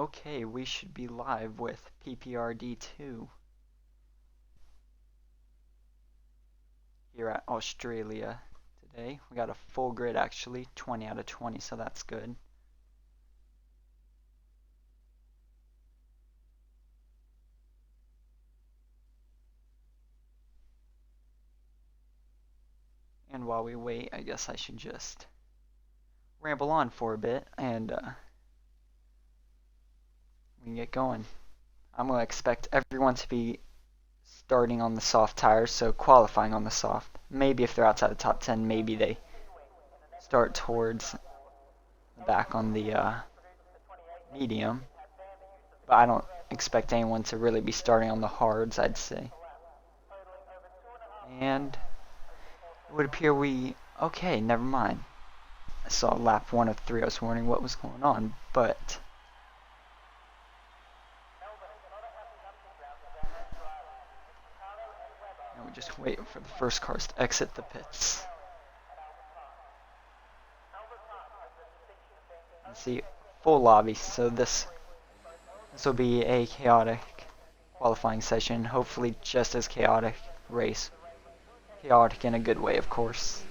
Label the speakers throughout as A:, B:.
A: Okay, we should be live with PPR D2 here at Australia today. We got a full grid actually, 20 out of 20, so that's good. And while we wait, I guess I should just ramble on for a bit and we can get going. I'm going to expect everyone to be starting on the soft tires, so qualifying on the soft. Maybe if they're outside the top 10, maybe they start towards the back on the medium. But I don't expect anyone to really be starting on the hards, I'd say. And it would appear okay, never mind. I saw lap 1 of 3, I was wondering what was going on, but now we're just waiting for the first cars to exit the pits. And see, full lobby, so this will be a chaotic qualifying session, hopefully just as chaotic race. Chaotic in a good way, of course.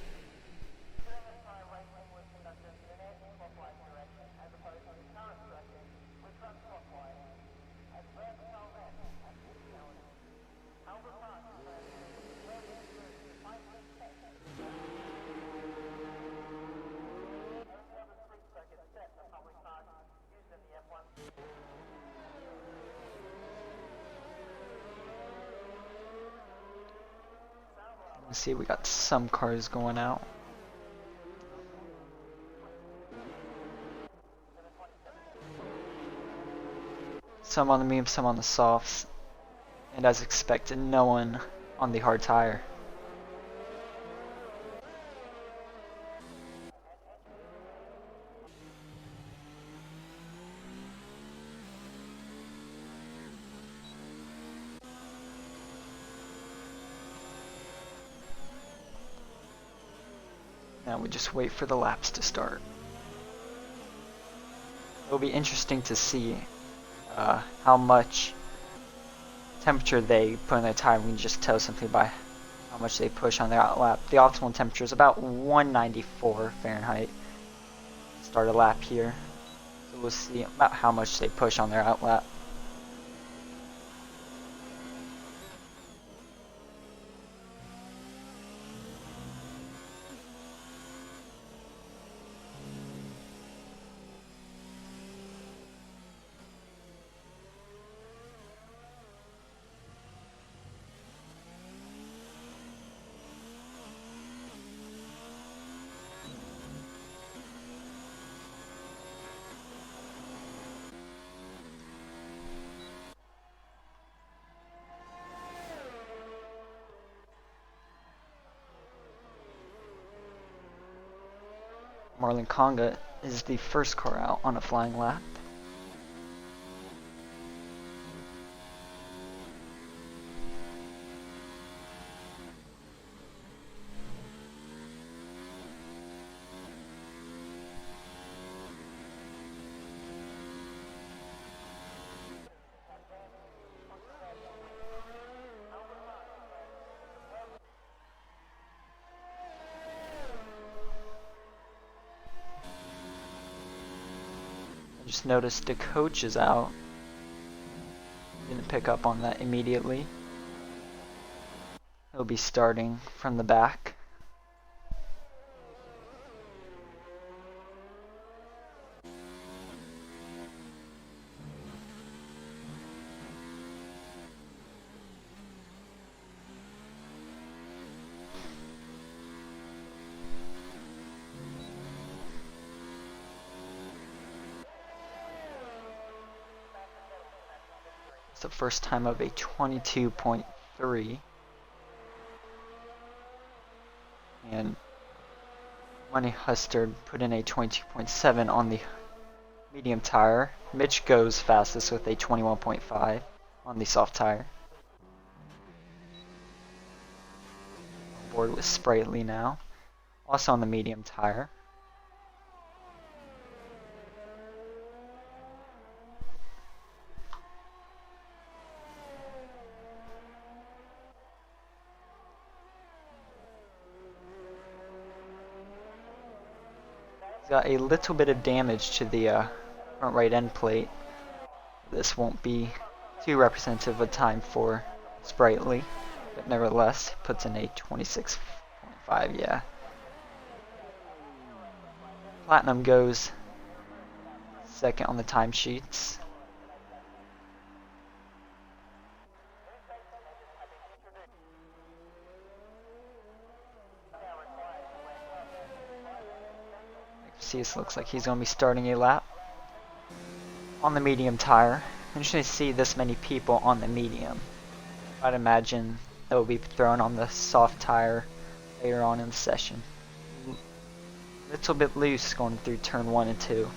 A: Let's see, we got some cars going out. Some on the medium, some on the softs. And as expected, no one on the hard tire. Now we just wait for the laps to start. It'll be interesting to see how much temperature they put in their tire. We can just tell something by how much they push on their outlap. The optimal temperature is about 194 Fahrenheit. Start a lap here. So we'll see about how much they push on their outlap. Marlon Conga is the first car out on a flying lap. Just noticed the coach is out. Didn't pick up on that immediately. He'll be starting from the back. It's the first time of a 22.3. And Money Hustard put in a 22.7 on the medium tire. Mitch goes fastest with a 21.5 on the soft tire. On board with Sprightly now. Also on the medium tire. Got a little bit of damage to the front right end plate. This won't be too representative of time for Sprightly, but nevertheless, puts in a 26.5, yeah. Platinum goes second on the timesheets. This looks like he's going to be starting a lap on the medium tire. Interesting to see this many people on the medium. I'd imagine that will be thrown on the soft tire later on in the session. Little bit loose going through turn 1 and 2.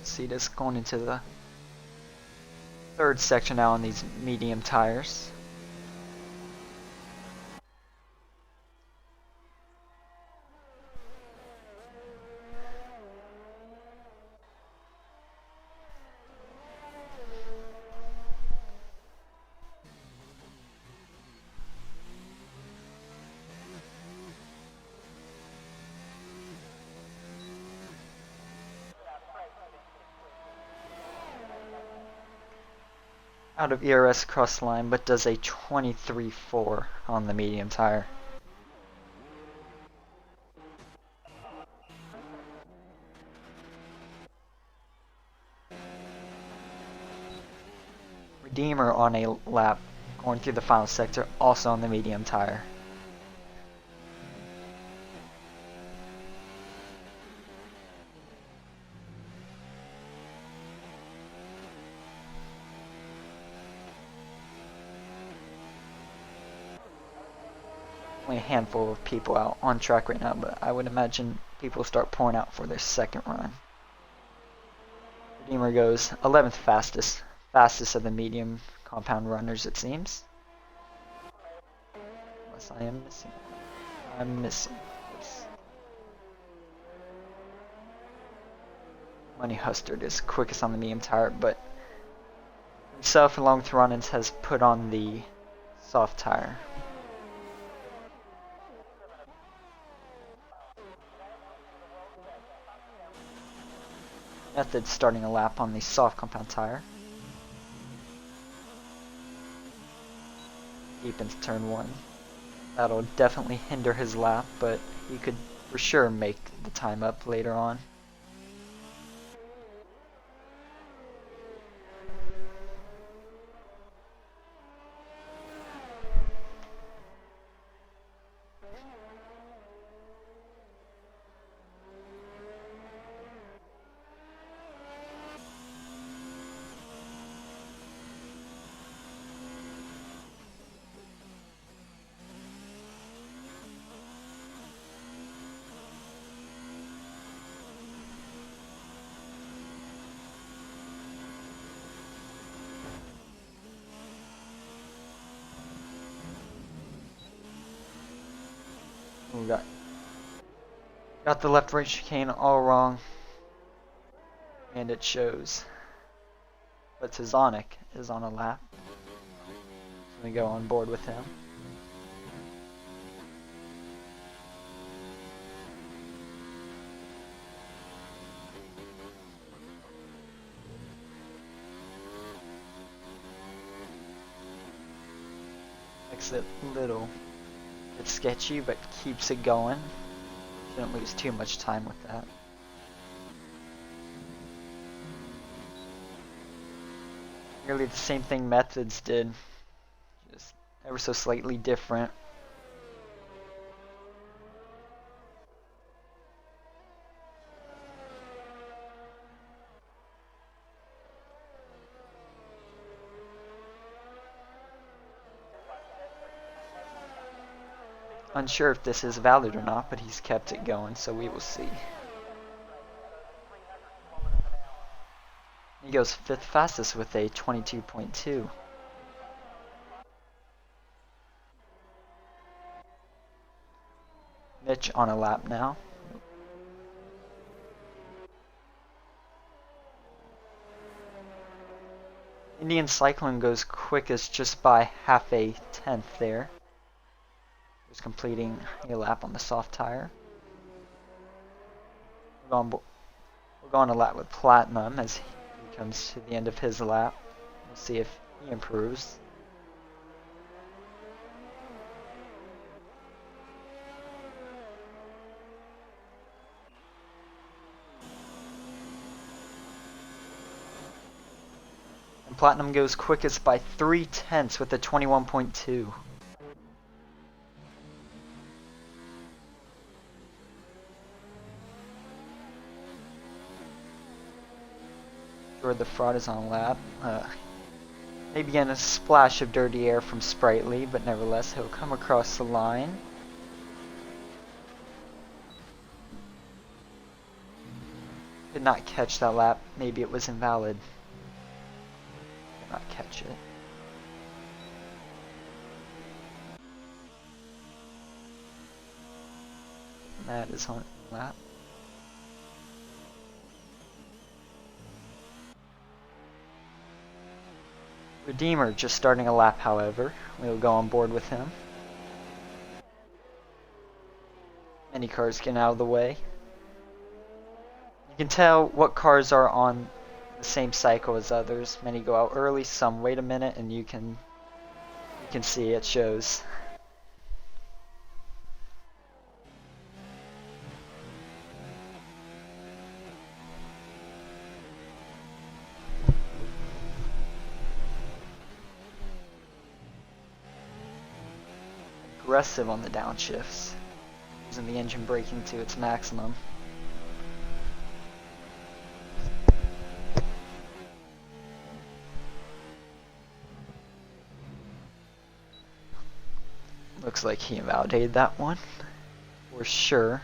A: See this going into the third section now on these medium tires. Out of ERS cross line, but does a 23.4 on the medium tire. Redeemer on a lap going through the final sector, also on the medium tire. Only a handful of people out on track right now, but I would imagine people start pouring out for their second run. Redeemer goes 11th fastest of the medium compound runners, it seems. Unless I am missing. I'm missing. Oops. Money Hustard is quickest on the medium tire, but himself along with Ronins has put on the soft tire. Method starting a lap on the soft compound tire. Deep into turn 1. That'll definitely hinder his lap, but he could for sure make the time up later on. We got the left right chicane all wrong, and it shows. But Tizonic is on a lap, so we go on board with him. Exit little. It's sketchy, but keeps it going. Shouldn't lose too much time with that. Nearly the same thing Methods did, just ever so slightly different. Unsure if this is valid or not, but he's kept it going, so we will see. He goes 5th fastest with a 22.2. Mitch on a lap now. Indian Cyclone goes quickest just by half a tenth there. Just completing a lap on the soft tire. We'll go on a lap with Platinum as he comes to the end of his lap. We'll see if he improves. And Platinum goes quickest by 3/10 with a 21.2. The Fraud is on lap. Maybe getting a splash of dirty air from Sprightly, but nevertheless he'll come across the line. Did not catch that lap. Maybe it was invalid. Did not catch it. That is on lap. Redeemer just starting a lap, however. We'll go on board with him. Many cars getting out of the way. You can tell what cars are on the same cycle as others. Many go out early, some wait a minute, and you can see it shows. Aggressive on the downshifts, using the engine braking to its maximum. Looks like he invalidated that one, for sure,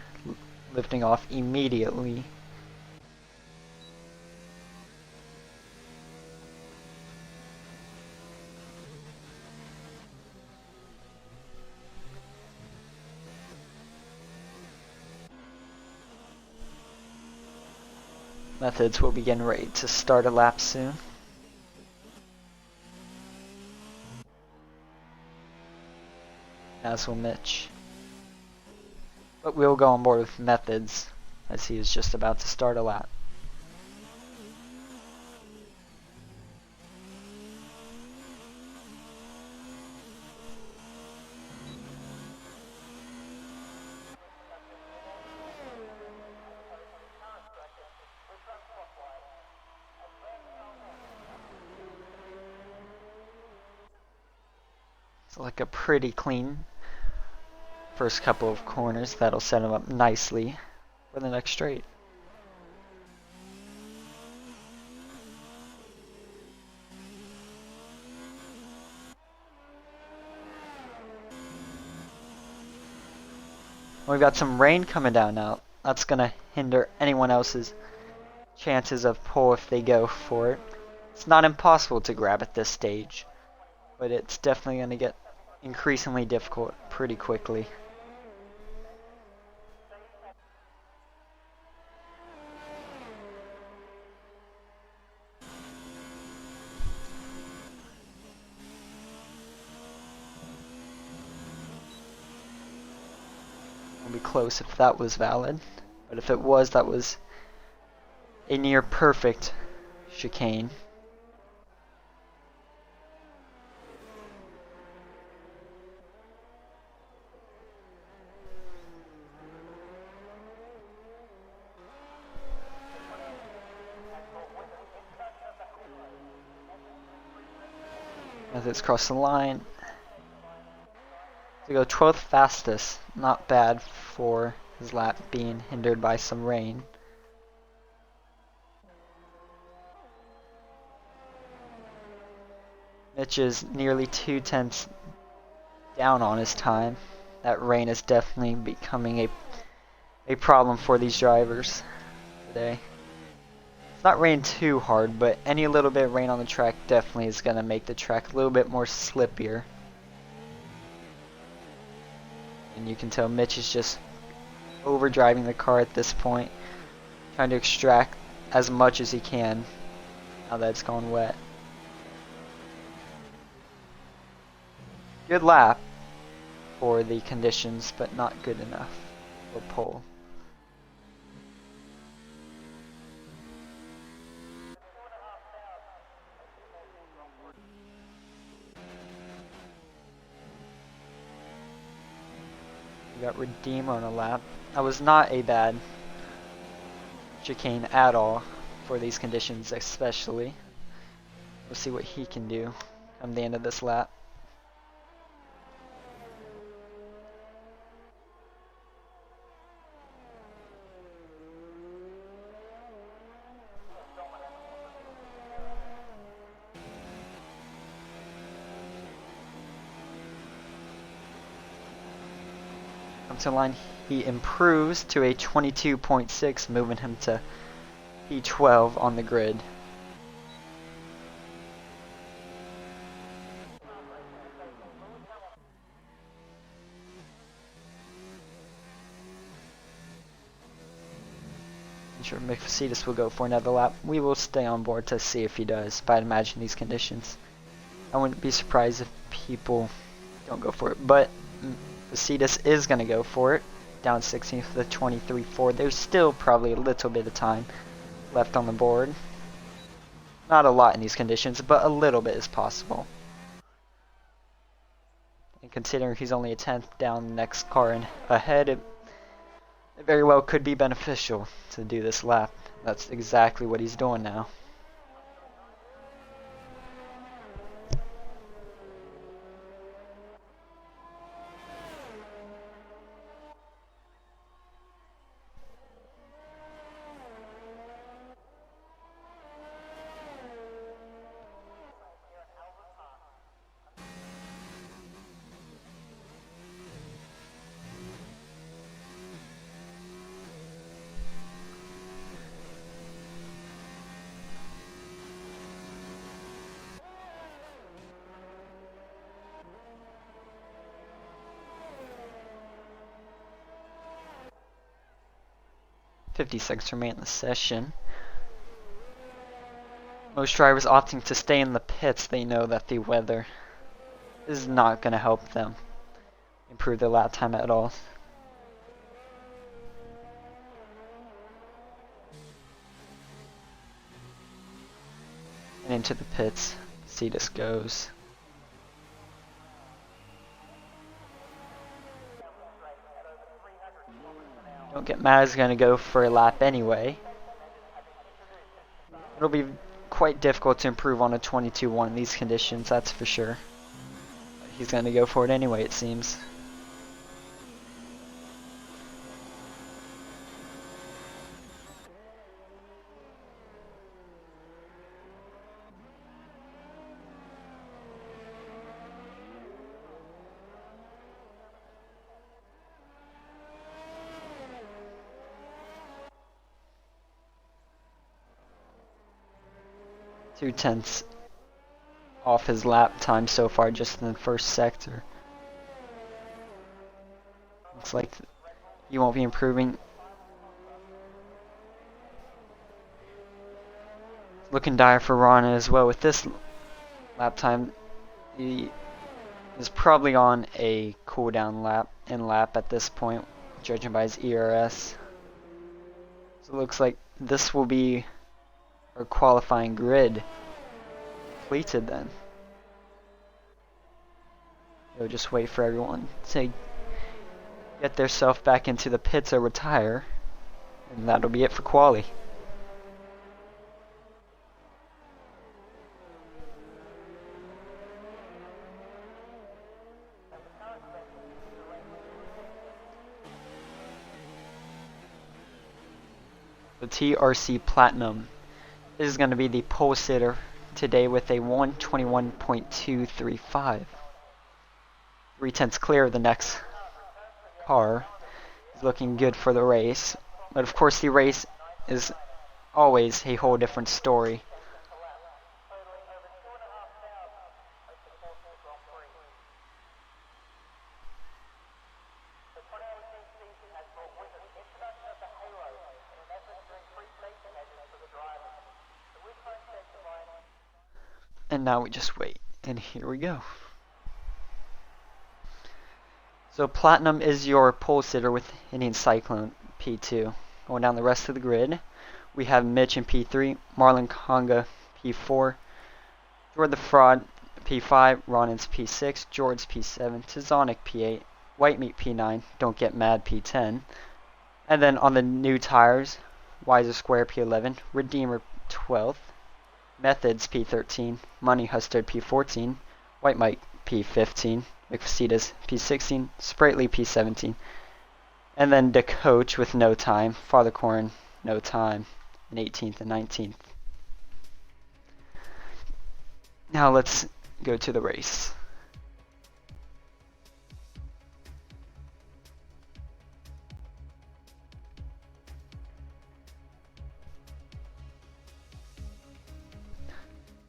A: lifting off immediately. Methods will be getting ready to start a lap soon. As will Mitch. But we'll go on board with Methods as he is just about to start a lap. It's like a pretty clean first couple of corners. That'll set him up nicely for the next straight. We've got some rain coming down now. That's gonna hinder anyone else's chances of pole if they go for it. It's not impossible to grab at this stage, but it's definitely going to get increasingly difficult pretty quickly. It'll be close if that was valid, but if it was, that was a near perfect chicane. As it's crossed the line. To go 12th fastest, not bad for his lap being hindered by some rain. Mitch is nearly 2/10 down on his time. that rain is definitely becoming a problem for these drivers today. It's not raining too hard, but any little bit of rain on the track definitely is going to make the track a little bit more slippier. And you can tell Mitch is just overdriving the car at this point, trying to extract as much as he can now that it's gone wet. Good lap for the conditions, but not good enough for pole. We got Redeemer on a lap. That was not a bad chicane at all for these conditions, especially. We'll see what he can do come the end of this lap. To the line, he improves to a 22.6, moving him to P12 on the grid. I'm sure Mercedes will go for another lap. We will stay on board to see if he does, but I'd imagine these conditions, I wouldn't be surprised if people don't go for it, but Mercedes is going to go for it, down 16th to the 23.4. There's still probably a little bit of time left on the board. Not a lot in these conditions, but a little bit is possible. And considering he's only a 10th down the next car and ahead, it very well could be beneficial to do this lap. That's exactly what he's doing now. .56 remain in the session. Most drivers opting to stay in the pits. They know that the weather is not going to help them improve their lap time at all. And into the pits, Mercedes goes. Don't get mad, is going to go for a lap anyway. It'll be quite difficult to improve on a 22.1 in these conditions, that's for sure. But he's going to go for it anyway, it seems. .2 off his lap time so far, just in the first sector. Looks like he won't be improving. Looking dire for Rana as well. With this lap time, he is probably on a cooldown lap at this point, judging by his ERS. So it looks like this will be our qualifying grid completed then. We'll just wait for everyone to get their self back into the pits or retire, and that'll be it for quali. The TRC Platinum is going to be the pole sitter today with a 121.235. 3/10 clear of the next car is looking good for the race. But of course, the race is always a whole different story. And now we just wait. And here we go. So Platinum is your pole sitter with Indian Cyclone P2. Going down the rest of the grid, we have Mitch in P3, Marlon Conga P4, Jordan the Fraud P5, Ronin's P6, George's P7, Tizonic P8, White Meat P9, Don't Get Mad P10. And then on the new tires, Wiser Square P11, Redeemer 12th, Methods P13, Money Hustard P14, White Mike P15, McFacitas P16, Sprightly P17, and then the coach with no time, Father Corn, no time, in 18th and 19th. Now let's go to the race.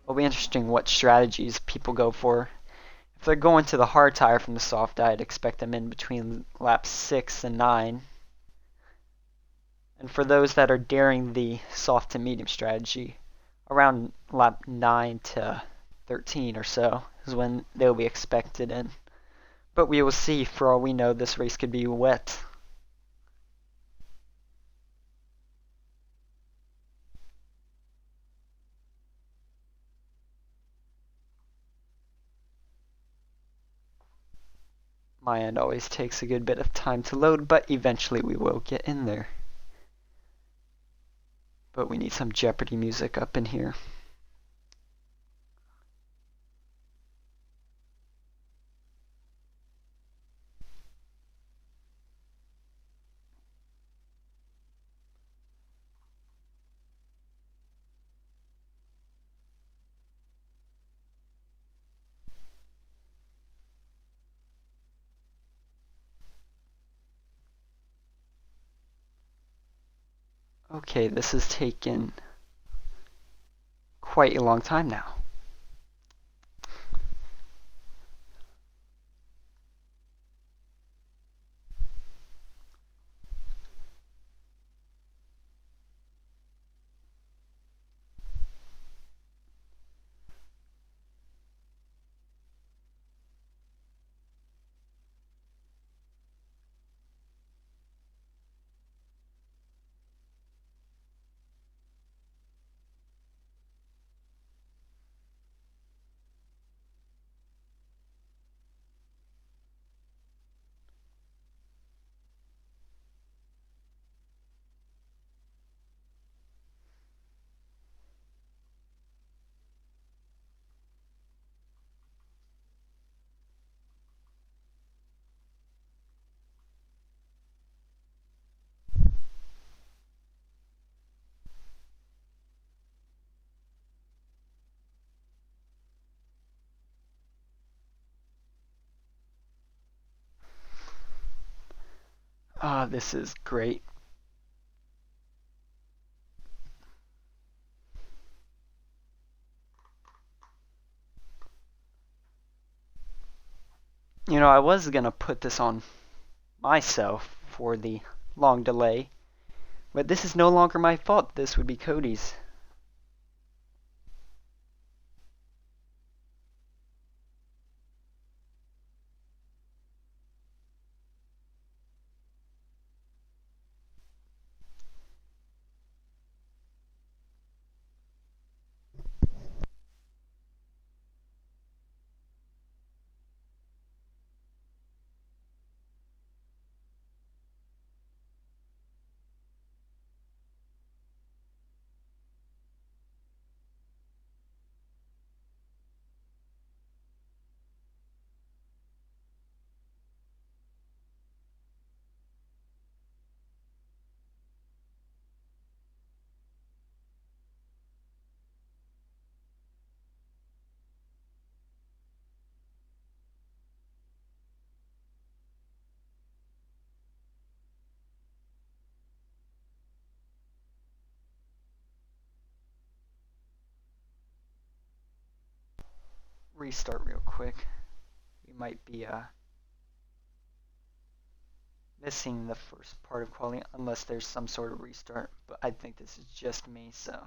A: It'll be interesting what strategies people go for. If they're going to the hard tire from the soft, I'd expect them in between laps 6 and 9. And for those that are daring the soft to medium strategy, around lap 9 to 13 or so is when they'll be expected in. But we will see. For all we know, this race could be wet. My end always takes a good bit of time to load, but eventually we will get in there. But we need some Jeopardy music up in here. Okay, this has taken quite a long time now. This is great. You know, I was gonna put this on myself for the long delay, but this is no longer my fault. This would be Cody's. restart real quick. We might be missing the first part of quality unless there's some sort of restart, but I think this is just me, so.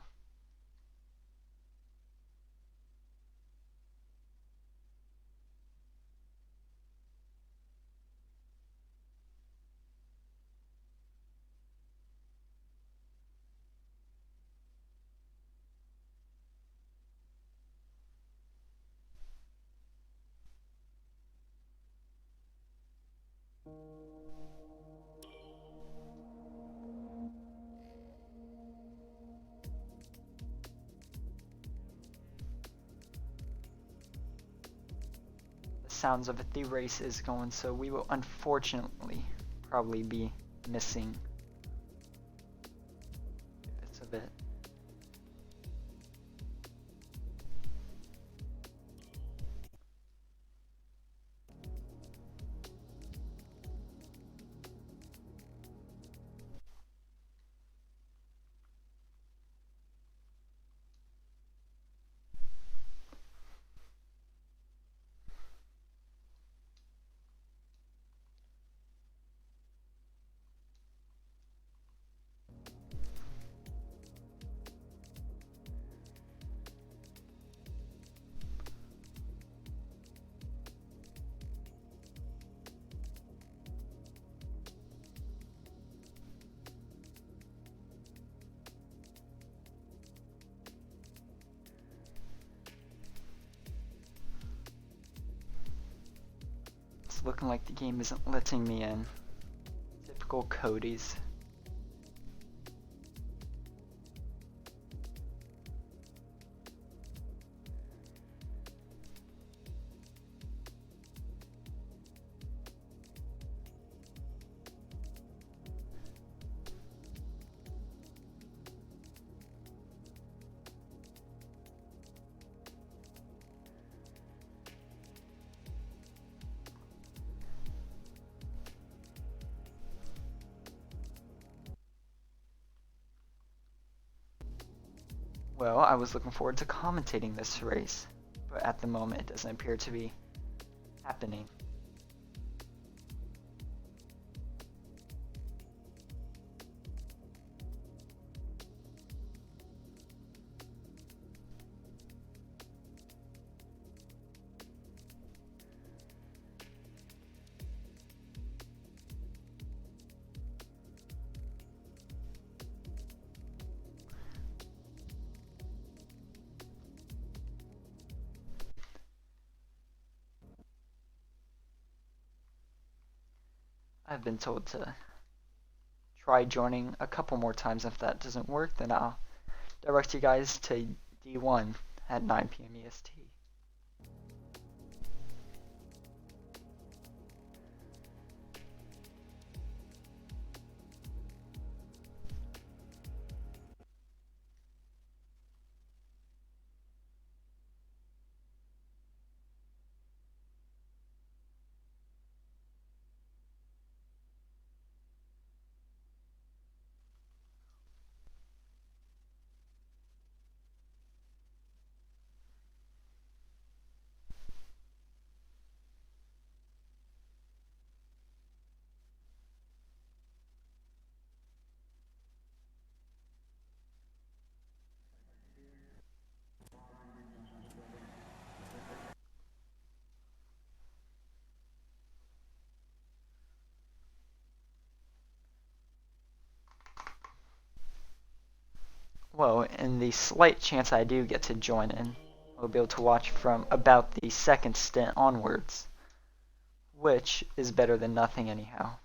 A: Sounds of it, the race is going, so we will unfortunately probably be missing bits of it. It's looking like the game isn't letting me in. Typical Cody's. Well, I was looking forward to commentating this race, but at the moment it doesn't appear to be happening. I've been told to try joining a couple more times. If that doesn't work, then I'll direct you guys to D1 at 9 p.m. EST. Well, in the slight chance I do get to join in, I'll be able to watch from about the second stint onwards, which is better than nothing anyhow.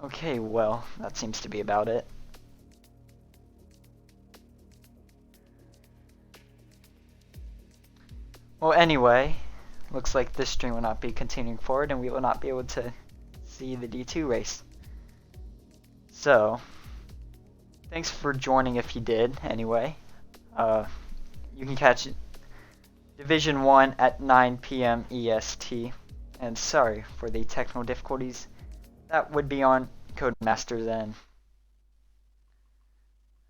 A: Okay, well, that seems to be about it. Well, anyway, looks like this stream will not be continuing forward and we will not be able to see the D2 race. So, thanks for joining if you did, anyway. You can catch Division 1 at 9 p.m. EST. And sorry for the technical difficulties. That would be on Codemasters then.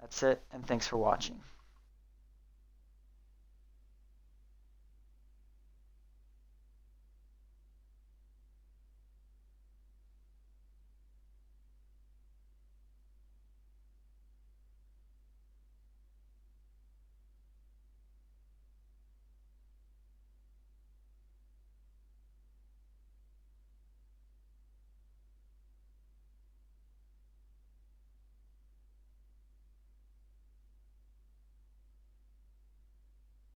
A: That's it, and thanks for watching.